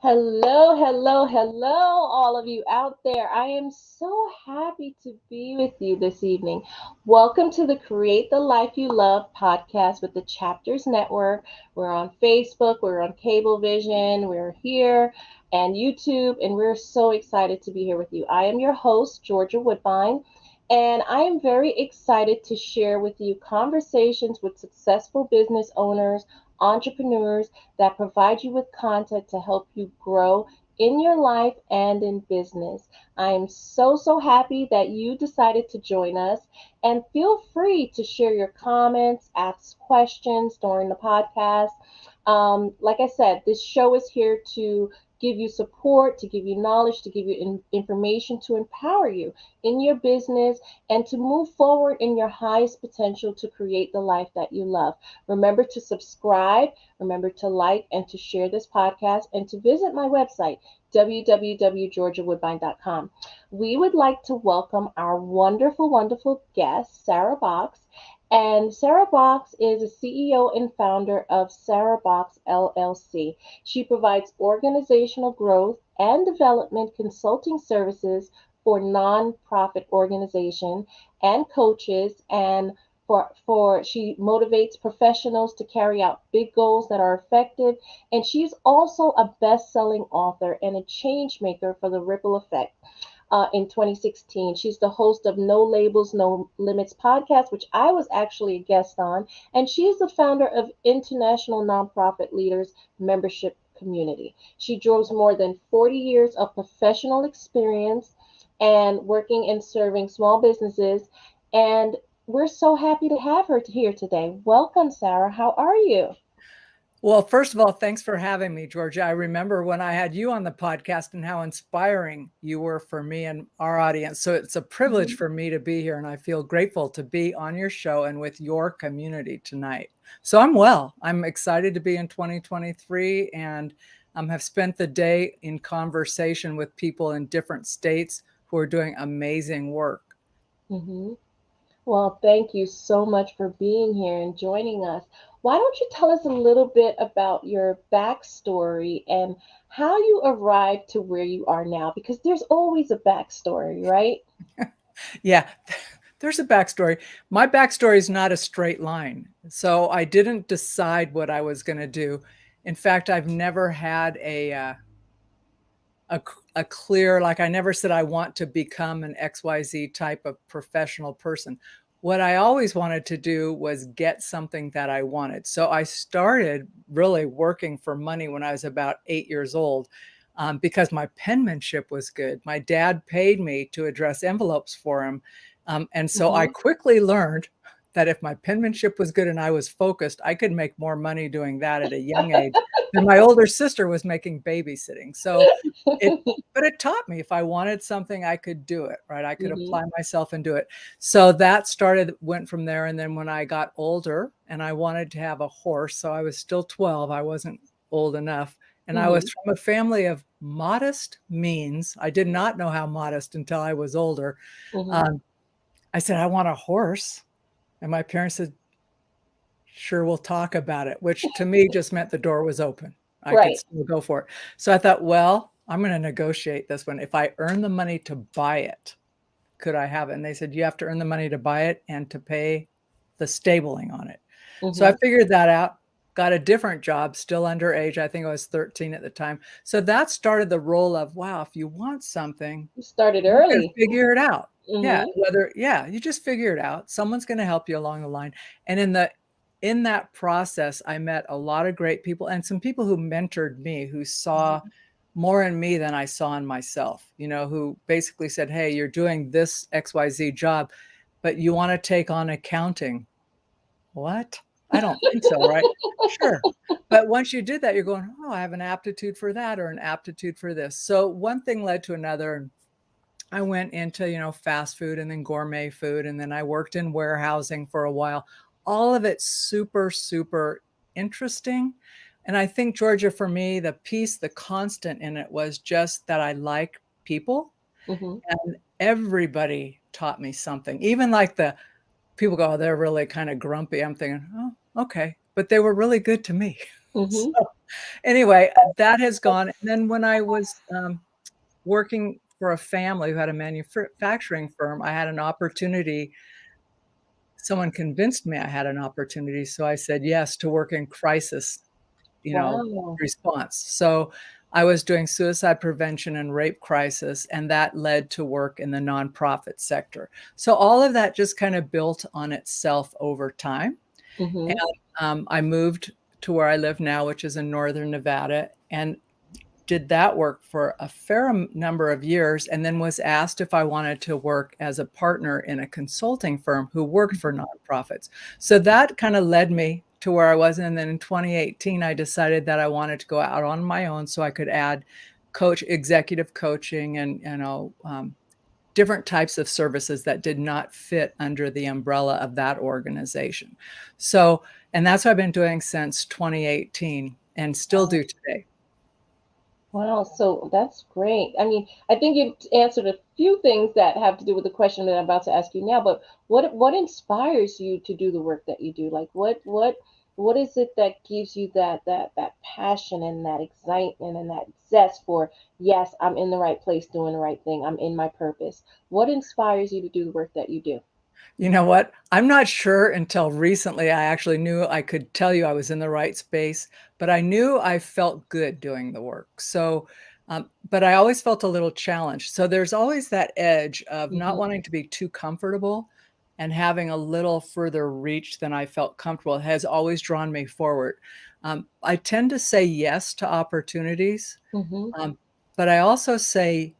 Hello, hello, hello, all of you out there. I am so happy to be with you this evening. Welcome to the Create the Life You Love podcast with the Chapters Network. We're on Facebook, we're on Cablevision, we're here and YouTube, and we're so excited to be here with you. I am your host, Georgia Woodbine. And I am very excited to share with you conversations with successful business owners, entrepreneurs that provide you with content to help you grow in your life and in business. I am so happy that you decided to join us and feel free to share your comments, ask questions during the podcast. Like I said, this show is here to give you support, to give you knowledge, to give you information, to empower you in your business and to move forward in your highest potential to create the life that you love. Remember to subscribe, remember to like and to share this podcast, and to visit my website, www.georgiawoodbine.com. We would like to welcome our wonderful guest, Sarah Boxx. And Sarah Boxx is a CEO and founder of Sarah Boxx LLC. She provides organizational growth and development consulting services for nonprofit organizations and coaches, and for she motivates professionals to carry out big goals that are effective. And she's also a best-selling author and a change maker for the Ripple Effect. In 2016. She's the host of No Labels, No Limits podcast, which I was actually a guest on. And she is the founder of International Nonprofit Leaders Membership Community. She draws more than 40 years of professional experience and working and serving small businesses. And we're so happy to have her here today. Welcome, Sarah. How are you? Well, first of all, thanks for having me, Georgia. I remember when I had you on the podcast and how inspiring you were for me and our audience. So it's a privilege Mhm. for me to be here, and I feel grateful to be on your show and with your community tonight. So I'm well. I'm excited to be in 2023 and have spent the day in conversation with people in different states who are doing amazing work. Mhm. Well, thank you so much for being here and joining us. Why don't you tell us a little bit about your backstory and how you arrived to where you are now? Because there's always a backstory, right? Yeah, there's a backstory. My backstory is not a straight line. So I didn't decide what I was going to do. In fact, I've never had a clear, like I never said I want to become an XYZ type of professional person. What I always wanted to do was get something that I wanted. So I started really working for money when I was about 8 years old, because my penmanship was good. My dad paid me to address envelopes for him. And so I Mm-hmm. quickly learned that if my penmanship was good and I was focused, I could make more money doing that at a young age than my older sister was making babysitting. So it but it taught me if I wanted something, I could do it, right? I could Mm-hmm. apply myself and do it. So that went from there. And then when I got older and I wanted to have a horse, so I was still 12, I wasn't old enough. And I was Mm-hmm. from a family of modest means. I did not know how modest until I was older. Mm-hmm. Um, I said, I want a horse. And my parents said, sure, we'll talk about it, which to me just meant the door was open. I could Right. still go for it. So I thought, well, I'm going to negotiate this one. If I earn the money to buy it, could I have it? And they said, you have to earn the money to buy it and to pay the stabling on it. So I Mm-hmm. figured that out, got a different job, still underage. I think I was 13 at the time. So that started the role of, wow, if you want something, You started you can early. figure it out. Yeah, Mm-hmm. you just figure it out. Someone's going to help you along the line. And in that process, I met a lot of great people and some people who mentored me, who saw more in me than I saw in myself, who basically said, hey, you're doing this XYZ job, but you want to take on accounting. What? I don't think so, right? Sure. But once you did that, you're going, oh, I have an aptitude for that or an aptitude for this. So one thing led to another. And I went into, fast food and then gourmet food. And then I worked in warehousing for a while. All of it super, super interesting. And I think, Georgia, for me, the constant in it was just that I like people, Mm-hmm. and everybody taught me something. Even like the people go, oh, they're really kind of grumpy. I'm thinking, oh, okay. But they were really good to me. Mm-hmm. So Anyway, that has gone. And then when I was working for a family who had a manufacturing firm, I had an opportunity. Someone convinced me I had an opportunity, so I said yes to work in crisis, Wow. response. So I was doing suicide prevention and rape crisis, and that led to work in the nonprofit sector. So all of that just kind of built on itself over time. And Mm-hmm. I moved to where I live now, which is in northern Nevada, and did that work for a fair number of years, and then was asked if I wanted to work as a partner in a consulting firm who worked for nonprofits. So that kind of led me to where I was. And then in 2018, I decided that I wanted to go out on my own so I could add executive coaching and, different types of services that did not fit under the umbrella of that organization. So, and that's what I've been doing since 2018 and still do today. Wow, so that's great. I mean, I think you've answered a few things that have to do with the question that I'm about to ask you now, but what inspires you to do the work that you do? Like what is it that gives you that passion and that excitement and that zest for, yes, I'm in the right place doing the right thing. I'm in my purpose. What inspires you to do the work that you do? You know what? I'm not sure until recently I actually knew I could tell you I was in the right space, but I knew I felt good doing the work. So, but I always felt a little challenged. So there's always that edge of not Hmm. wanting to be too comfortable and having a little further reach than I felt comfortable has always drawn me forward. I tend to say yes to opportunities, Hmm. um, but I also say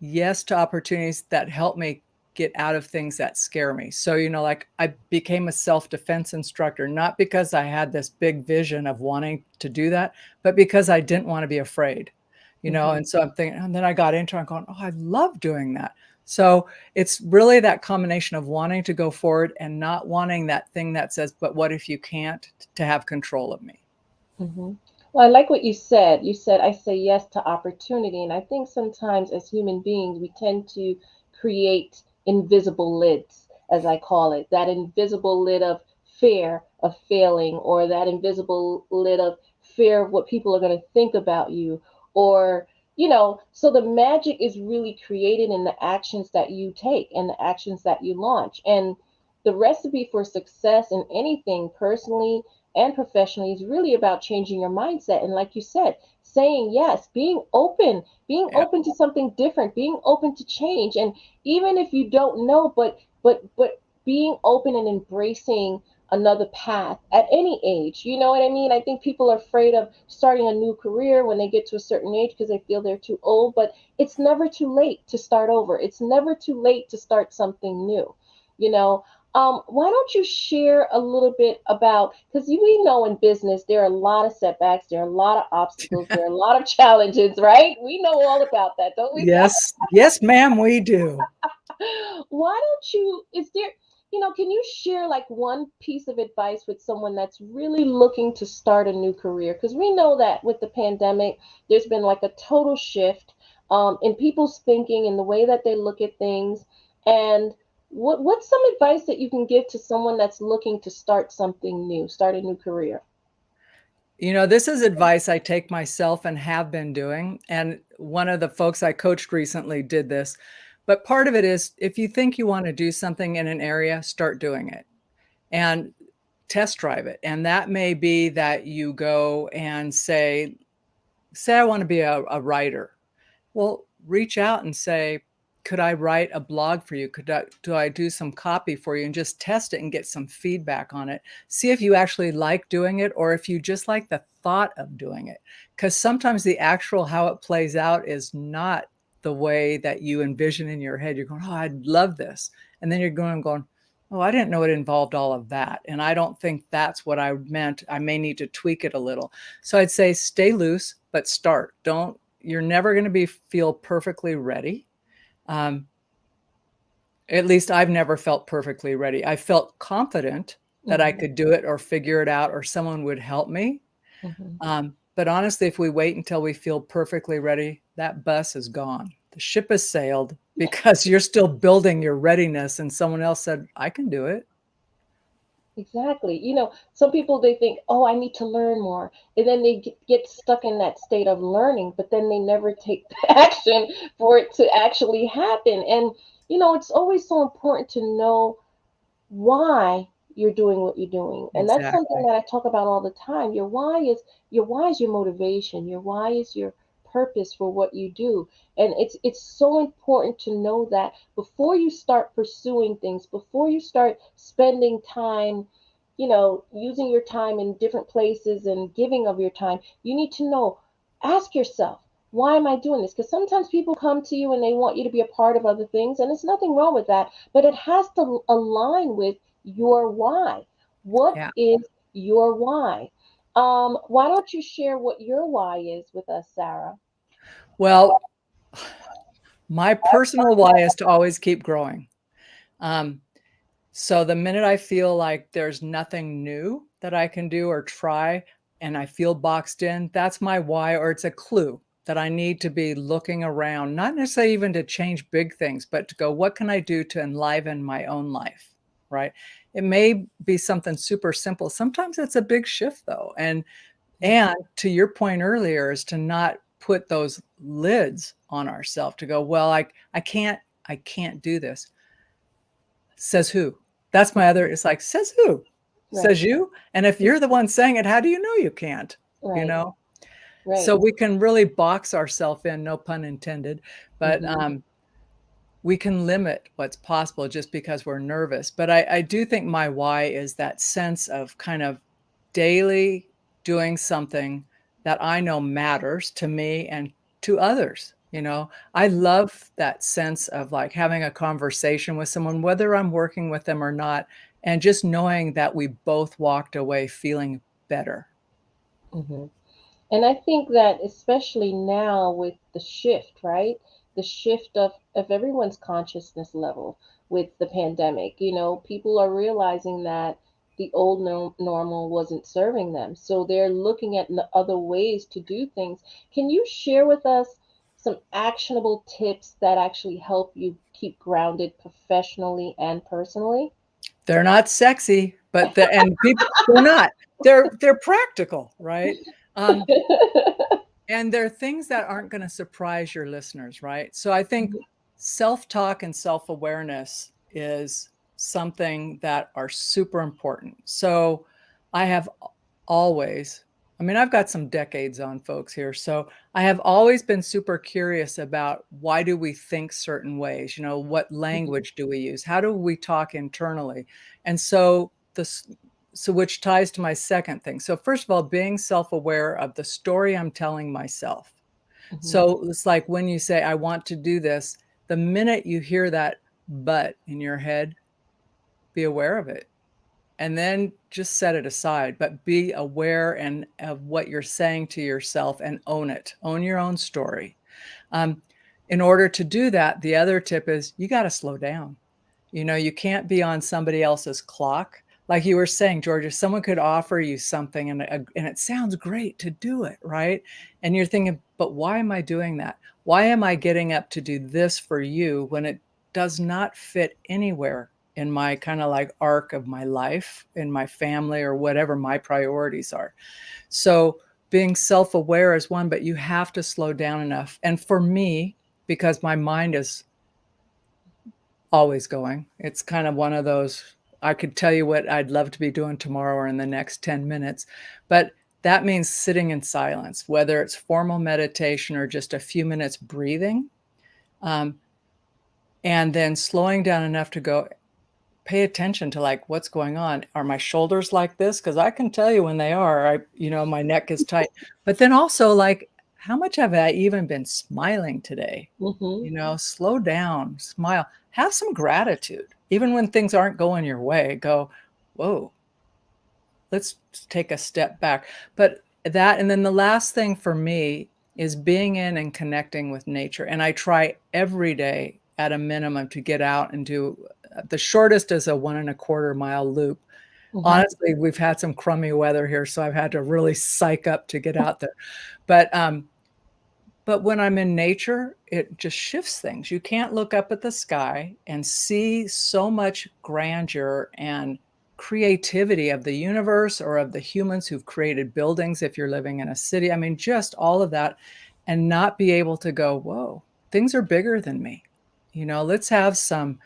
yes to opportunities that help me get out of things that scare me. So, like I became a self-defense instructor, not because I had this big vision of wanting to do that, but because I didn't want to be afraid, Hmm. and so I'm thinking, and then I got into it, I'm going, oh, I love doing that. So it's really that combination of wanting to go forward and not wanting that thing that says, but what if you can't, to have control of me. Hmm. Well, I like what you said. You said, I say yes to opportunity. And I think sometimes as human beings, we tend to create invisible lids, as I call it, that invisible lid of fear of failing, or that invisible lid of fear of what people are going to think about you, or, so the magic is really created in the actions that you take and the actions that you launch. And the recipe for success in anything personally and professionally is really about changing your mindset. And like you said, saying yes, being Yeah. open to something different, being open to change. And even if you don't know, but being open and embracing another path at any age. You know what I mean? I think people are afraid of starting a new career when they get to a certain age because they feel they're too old, but it's never too late to start over. It's never too late to start something new. You know, why don't you share a little bit about, because we know in business there are a lot of setbacks, there are a lot of obstacles, there are a lot of challenges, right? We know all about that, don't we? Yes. Yes, ma'am, we do. Why don't you, is there, can you share like one piece of advice with someone that's really looking to start a new career? Because we know that with the pandemic, there's been like a total shift in people's thinking and the way that they look at things. And what's some advice that you can give to someone that's looking to start something new, start a new career? This is advice I take myself and have been doing. And one of the folks I coached recently did this. But part of it is if you think you want to do something in an area, start doing it and test drive it. And that may be that you go and say I want to be a writer. Well, reach out and say, could I write a blog for you? Do I do some copy for you and just test it and get some feedback on it? See if you actually like doing it or if you just like the thought of doing it. Because sometimes the actual how it plays out is not the way that you envision in your head. You're going, oh, I'd love this. And then you're going, oh, I didn't know it involved all of that. And I don't think that's what I meant. I may need to tweak it a little. So I'd say stay loose, but start. Don't You're never going to feel perfectly ready. Um, at least I've never felt perfectly ready. I felt confident that I Hmm. could do it or figure it out or someone would help me. Hmm. But honestly, if we wait until we feel perfectly ready, that bus is gone. The ship has sailed because you're still building your readiness and someone else said, I can do it. Exactly. Some people they think, "Oh, I need to learn more." And then they get stuck in that state of learning, but then they never take the action for it to actually happen. And it's always so important to know why you're doing what you're doing. And that's something Exactly. that I talk about all the time. Your why is your motivation. Your why is your purpose for what you do. And it's so important to know that before you start pursuing things, before you start spending time, using your time in different places and giving of your time, you need to know, ask yourself, why am I doing this? Because sometimes people come to you and they want you to be a part of other things, and there's nothing wrong with that, but it has to align with your why. What Yeah. is your why? Why don't you share what your why is with us, Sarah? Well, my personal why is to always keep growing. Um, so the minute I feel like there's nothing new that I can do or try and I feel boxed in, that's my why, or it's a clue that I need to be looking around, not necessarily even to change big things, but to go, what can I do to enliven my own life? Right. It may be something super simple. Sometimes it's a big shift though. And to your point earlier is to not put those lids on ourselves to go, well, I can't do this. Says who? That's my other, it's like, says who? Right, Says you? And if you're the one saying it, how do you know you can't? You right, know? right. So we can really box ourselves in, no pun intended, but Hmm. we can limit what's possible just because we're nervous. But I do think my why is that sense of kind of daily doing something that I know matters to me and to others. I love that sense of like having a conversation with someone, whether I'm working with them or not, and just knowing that we both walked away feeling better. Hmm. And I think that especially now with the shift, right? The shift of everyone's consciousness level with the pandemic, people are realizing that the old normal wasn't serving them. So they're looking at other ways to do things. Can you share with us some actionable tips that actually help you keep grounded professionally and personally? They're not sexy, but and people, they're not. They're practical, right? Um, And there are things that aren't gonna surprise your listeners, right? So I think self-talk and self-awareness is something that are super important. So I have always, I mean, I've got some decades on folks here. So I have always been super curious about why do we think certain ways? What Mhm, language do we use? How do we talk internally? And so which ties to my second thing. So first of all, being self-aware of the story I'm telling myself. mhm, So it's like when you say, I want to do this, the minute you hear that but in your head, be aware of it. And then just set it aside, but be aware and of what you're saying to yourself and own it. Own your own story. Um, in order to do that, the other tip is you got to slow down. You can't be on somebody else's clock. Like you were saying, George, if someone could offer you something and it sounds great to do it, right? And you're thinking, but why am I doing that? Why am I getting up to do this for you when it does not fit anywhere in my kind of like arc of my life, in my family, or whatever my priorities are? So being self-aware is one, but you have to slow down enough. And for me, because my mind is always going. It's kind of one of those, I could tell you what I'd love to be doing tomorrow or in the next 10 minutes, but that means sitting in silence, whether it's formal meditation or just a few minutes breathing, um, and then slowing down enough to go pay attention to like what's going on. Are my shoulders like this? Because I can tell you when they are. My neck is tight. But then also like, how much have I even been smiling today? mhm. Slow down, smile, have some gratitude. Even when things aren't going your way, go, whoa, let's take a step back. But that, and then the last thing for me is being in and connecting with nature. And I try every day at a minimum to get out and do the shortest is a 1.25 mile loop. Mhm. Honestly, we've had some crummy weather here, so I've had to really psych up to get out there. But when I'm in nature, it just shifts things. You can't look up at the sky and see so much grandeur and creativity of the universe or of the humans who've created buildings if you're living in a city. I mean, just all of that, and not be able to go, whoa, things are bigger than me. Let's have some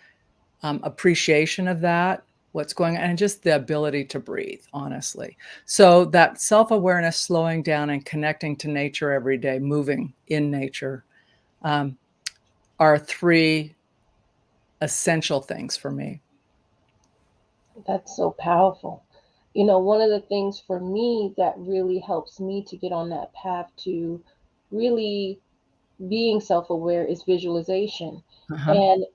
appreciation of that, what's going on, and just the ability to breathe, honestly. So that self-awareness, slowing down and connecting to nature every day, moving in nature, um, are three essential things for me. That's so powerful. One of the things for me that really helps me to get on that path to really being self aware is visualization. Uh-huh. And,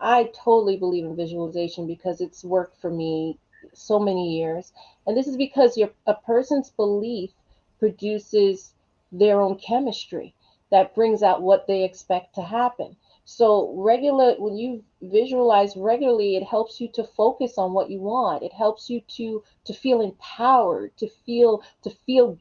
I totally believe in visualization because it's worked for me so many years. And this is because a person's belief produces their own chemistry that brings out what they expect to happen. So when you visualize regularly, it helps you to focus on what you want. It helps you to feel empowered, to feel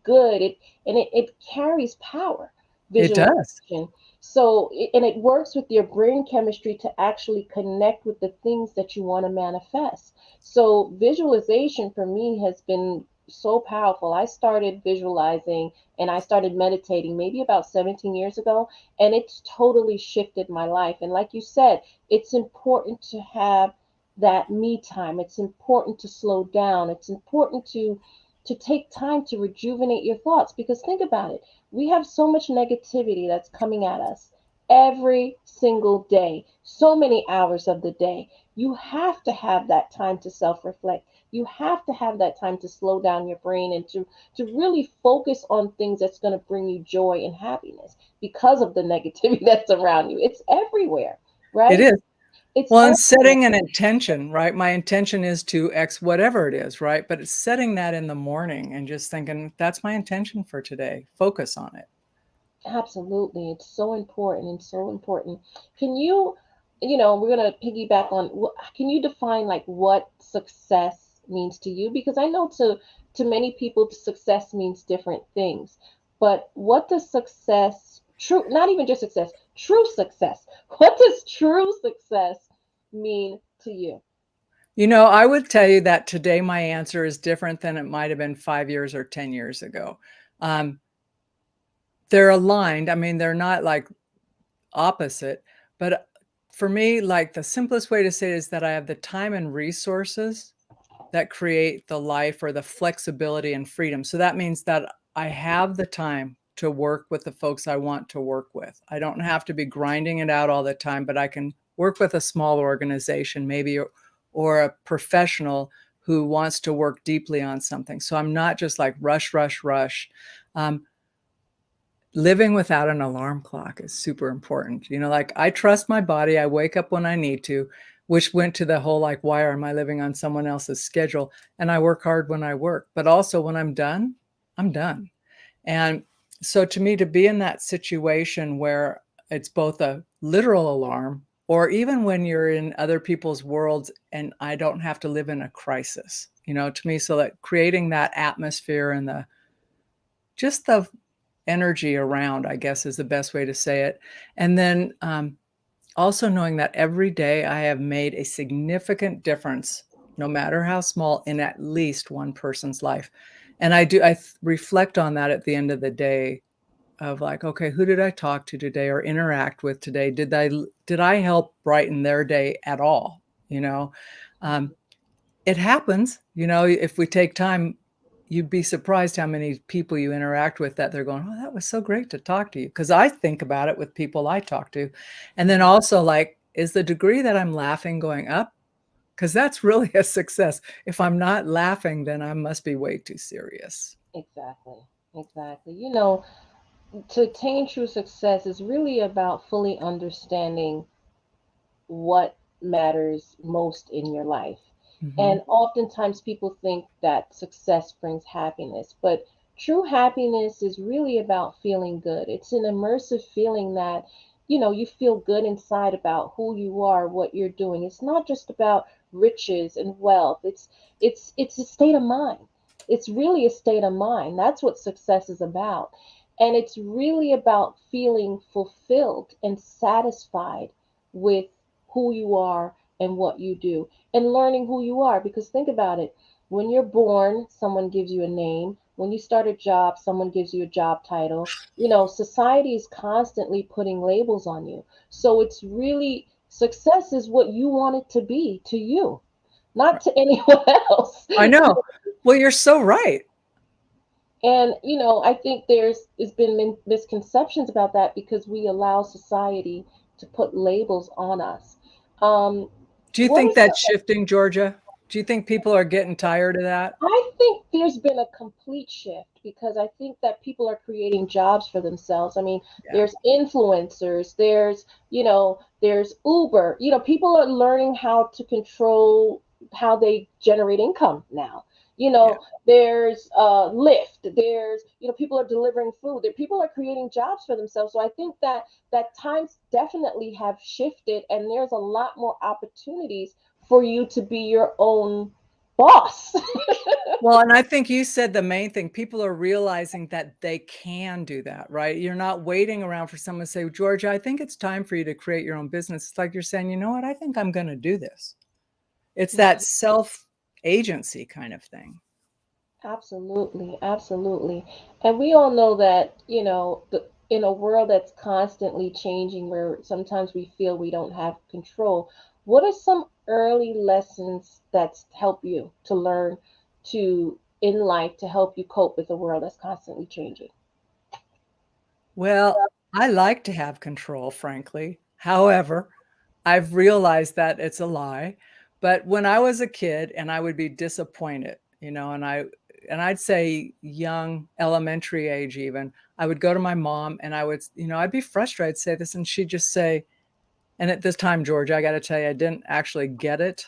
good. And it carries power, It does. visualization. So, and it works with your brain chemistry to actually connect with the things that you want to manifest. So, visualization for me has been so powerful. I started visualizing and I started meditating maybe about 17 years ago, and it's totally shifted my life. And like you said, it's important to have that me time. It's important to slow down. It's important to take time to rejuvenate your thoughts because think about it, we have so much negativity that's coming at us every single day, so many hours of the day. You have to have that time to self reflect. You have to have that time to slow down your brain and to really focus on things that's going to bring you joy and happiness because of the negativity that's around you. It's everywhere, It right? is. It's Well, and everywhere. setting an intention, right? My intention is to X whatever it is, right? But it's setting that in the morning and just thinking, that's my intention for today. Focus on it. Absolutely. It's so important and so important. Can you, we're going to piggyback on, can you define like what success means to you? Because I know to many people, success means different things. But what does success, true, not even just success, true success, what does true success mean to you? I would tell you that today my answer is different than it might have been 5 years or 10 years ago. Um, they're aligned. I mean, they're not like opposite, but for me, like the simplest way to say it is that I have the time and resources that create the life or the flexibility and freedom. So that means that I have the time to work with the folks I want to work with. I don't have to be grinding it out all the time, but I can work with a small organization, maybe, or a professional who wants to work deeply on something. So I'm not just like rush, rush, rush. Um, Living without an alarm clock is super important. Like I trust my body. I wake up when I need to, which went to the whole like, why am I living on someone else's schedule? And I work hard when I work, but also when I'm done, I'm done. And so to me, to be in that situation where it's both a literal alarm or even when you're in other people's worlds and I don't have to live in a crisis, to me, so that creating that atmosphere and just the energy around, I guess is the best way to say it. And then also knowing that every day I have made a significant difference, no matter how small, in at least one person's life. And I reflect on that at the end of the day of like, okay, who did I talk to today or interact with today? Did I help brighten their day at all? You know, um, it happens, if we take time, you'd be surprised how many people you interact with that they're going, "Oh, that was so great to talk to you." Because I think about it with people I talk to. And then also like, is the degree that I'm laughing going up? Because that's really a success. If I'm not laughing, then I must be way too serious. Exactly. Exactly. To attain true success is really about fully understanding what matters most in your life. Mhm. And oftentimes people think that success brings happiness, but true happiness is really about feeling good. It's an immersive feeling that, you feel good inside about who you are, what you're doing. It's not just about riches and wealth. It's a state of mind. It's really a state of mind. That's what success is about. And it's really about feeling fulfilled and satisfied with who you are and what you do, and learning who you are. Because think about it, when you're born, someone gives you a name. When you start a job, someone gives you a job title. Society is constantly putting labels on you. So it's really, success is what you want it to be to you, not to anyone else. I know. Well, you're so right. And I think there's been misconceptions about that because we allow society to put labels on us. Um, Do you what think are that's shifting, Georgia? Do you think people are getting tired of that? I think there's been a complete shift because I think that people are creating jobs for themselves. I mean, Yeah. there's influencers, there's Uber. People are learning how to control how they generate income now. Yeah. There's Lyft. There's, people are delivering food. People are creating jobs for themselves. So I think that times definitely have shifted, and there's a lot more opportunities for you to be your own boss. Well, and I think you said the main thing, people are realizing that they can do that, right? You're not waiting around for someone to say, Georgia, I think it's time for you to create your own business. It's like you're saying, you know what? I think I'm going to do this. It's that self agency kind of thing. Absolutely, absolutely. And we all know that, in a world that's constantly changing, where sometimes we feel we don't have control, what are some early lessons that's help you to learn to in life to help you cope with a world that's constantly changing? Well, I like to have control, frankly. However, I've realized that it's a lie. But when I was a kid and I would be disappointed, and I'd say young elementary age even, I would go to my mom and I'd be frustrated, say this, and she'd just say, and at this time, Georgia, I got to tell you, I didn't actually get it.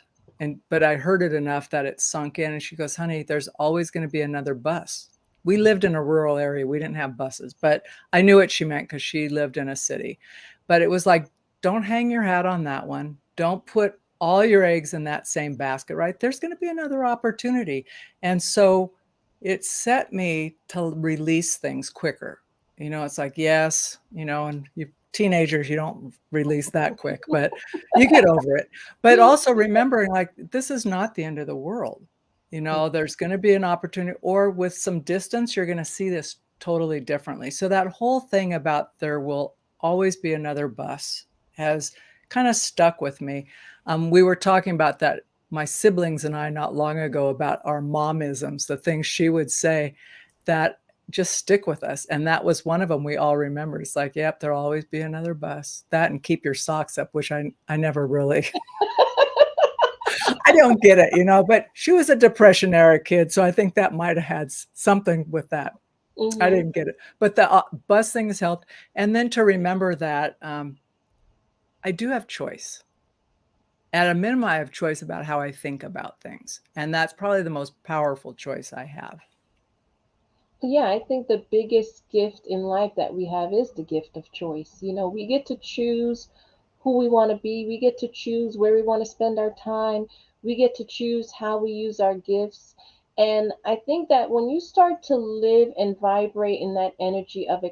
But I heard it enough that it sunk in. And she goes, honey, there's always going to be another bus. We lived in a rural area. We didn't have buses, but I knew what she meant because she lived in a city. But it was like, don't hang your hat on that one. Don't put all your eggs in that same basket, right? There's going to be another opportunity. And so it set me to release things quicker. It's like, yes, and you teenagers, you don't release that quick, but you get over it. But also remembering, like, this is not the end of the world. There's going to be an opportunity, or with some distance, you're going to see this totally differently. So that whole thing about there will always be another bus has kind of stuck with me. We were talking about that, my siblings and I, not long ago, about our momisms, the things she would say that just stick with us. And that was one of them we all remembered. It's like, yep, there'll always be another bus. That and keep your socks up, which I never really, I don't get it, but she was a Depression era kid. So I think that might have had something with that. I Hmm. didn't get it. But the bus thing has helped. And then to remember that I do have choice. At a minimum, I have choice about how I think about things. And that's probably the most powerful choice I have. Yeah, I think the biggest gift in life that we have is the gift of choice. We get to choose who we want to be, we get to choose where we want to spend our time, we get to choose how we use our gifts. And I think that when you start to live and vibrate in that energy of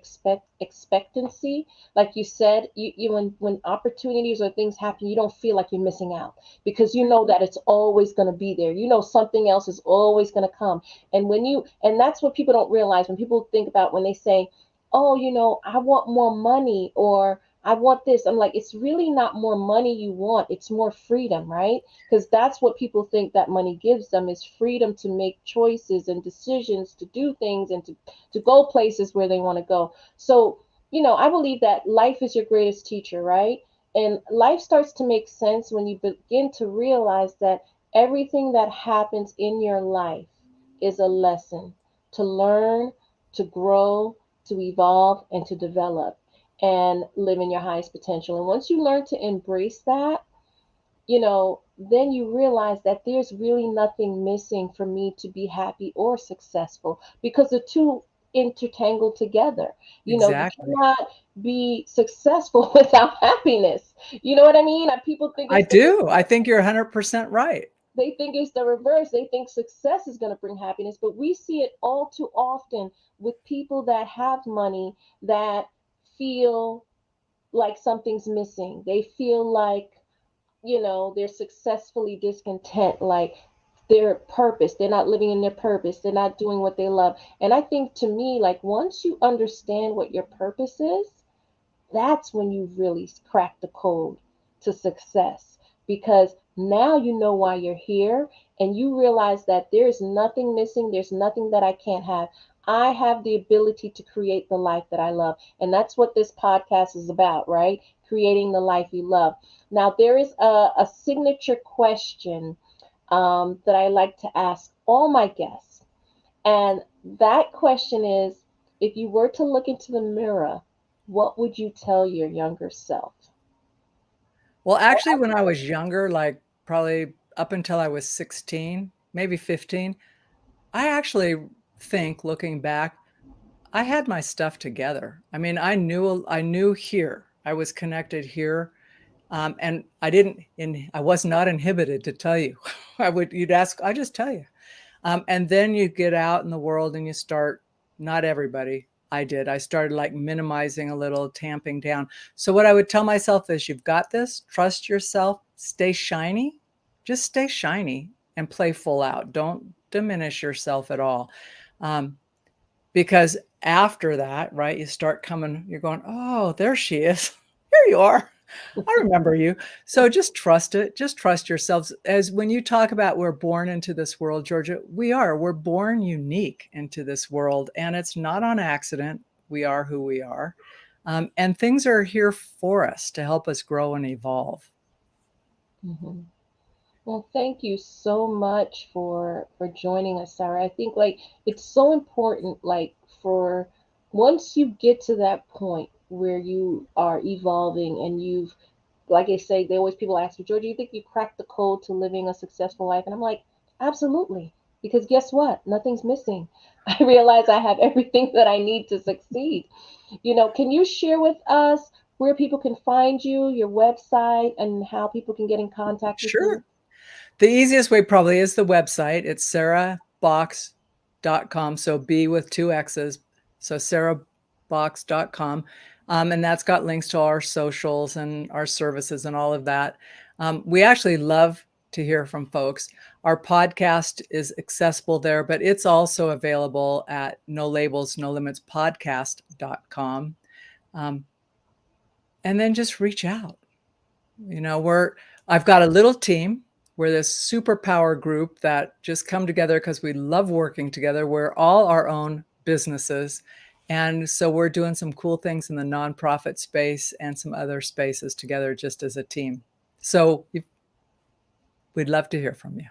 expectancy, like you said, when opportunities or things happen, you don't feel like you're missing out because you know that it's always going to be there. Something else is always going to come. And that's what people don't realize when people think about when they say, oh, I want more money or I want this. I'm like, it's really not more money you want, it's more freedom, right? Because that's what people think that money gives them, is freedom to make choices and decisions, to do things and to go places where they want to go. So I believe that life is your greatest teacher, right? And life starts to make sense when you begin to realize that everything that happens in your life is a lesson to learn, to grow, to evolve, and to develop and live in your highest potential. And once you learn to embrace that, then you realize that there's really nothing missing for me to be happy or successful because the two intertangle together. You Exactly. cannot be successful without happiness. You know what I mean? People think I it's the do. I think you're 100% right. they think it's the reverse. They think success is going to bring happiness, but we see it all too often with people that have money that feel like something's missing. They feel like they're successfully discontent, like their purpose, they're not living in their purpose, they're not doing what they love. And I think, to me, like, once you understand what your purpose is, that's when you really crack the code to success, because now you know why you're here, and you realize that there's nothing missing, there's nothing that I can't have. I have the ability to create the life that I love, and that's what this podcast is about, right? Creating the life you love. Now, there is a signature question that I like to ask all my guests, and that question is, if you were to look into the mirror, what would you tell your younger self? Well, actually, when I was younger, like probably up until I was 16, maybe 15, I actually think looking back, I had my stuff together. I mean, I knew here. I was connected here. And I was not inhibited to tell you. You'd ask, I just tell you. And then you get out in the world and you start, not everybody, I did. I started like minimizing a little, tamping down. So what I would tell myself is, you've got this, trust yourself, stay shiny, just stay shiny and play full out. Don't diminish yourself at all. Um, because after that, right, you start coming, you're going, oh, there she is. Here you are. I remember you. So just trust it. Just trust yourselves. As when you talk about we're born into this world, Georgia, we're born unique into this world, and it's not on accident. We are who we are. And things are here for us to help us grow and evolve. Hmm. Well, thank you so much for joining us, Sarah. I think, like, it's so important, like, for once you get to that point where you are evolving and you've, like I say, they always, people ask me, Georgia, you think you cracked the code to living a successful life? And I'm like, absolutely. Because guess what? Nothing's missing. I realize I have everything that I need to succeed. Can you share with us where people can find you, your website, and how people can get in contact with you? Sure. The easiest way probably is the website. It's sarahboxx.com. So B with two X's. So sarahboxx.com. And that's got links to our socials and our services and all of that. We actually love to hear from folks. Our podcast is accessible there, but it's also available at no labels, no limits podcast.com. Um, and then just reach out. I've got a little team. We're this superpower group that just come together because we love working together. We're all our own businesses. And so we're doing some cool things in the nonprofit space and some other spaces together just as a team. So we'd love to hear from you.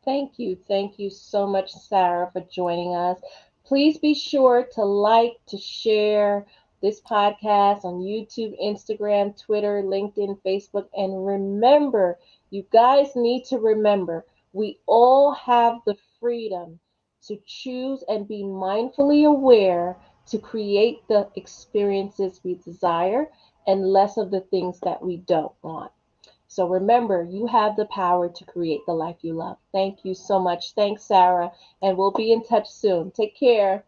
Thank you. Thank you so much, Sarah, for joining us. Please be sure to like, to share this podcast on YouTube, Instagram, Twitter, LinkedIn, Facebook. And remember, you guys need to remember, we all have the freedom to choose and be mindfully aware to create the experiences we desire and less of the things that we don't want. So remember, you have the power to create the life you love. Thank you so much. Thanks, Sarah. And we'll be in touch soon. Take care.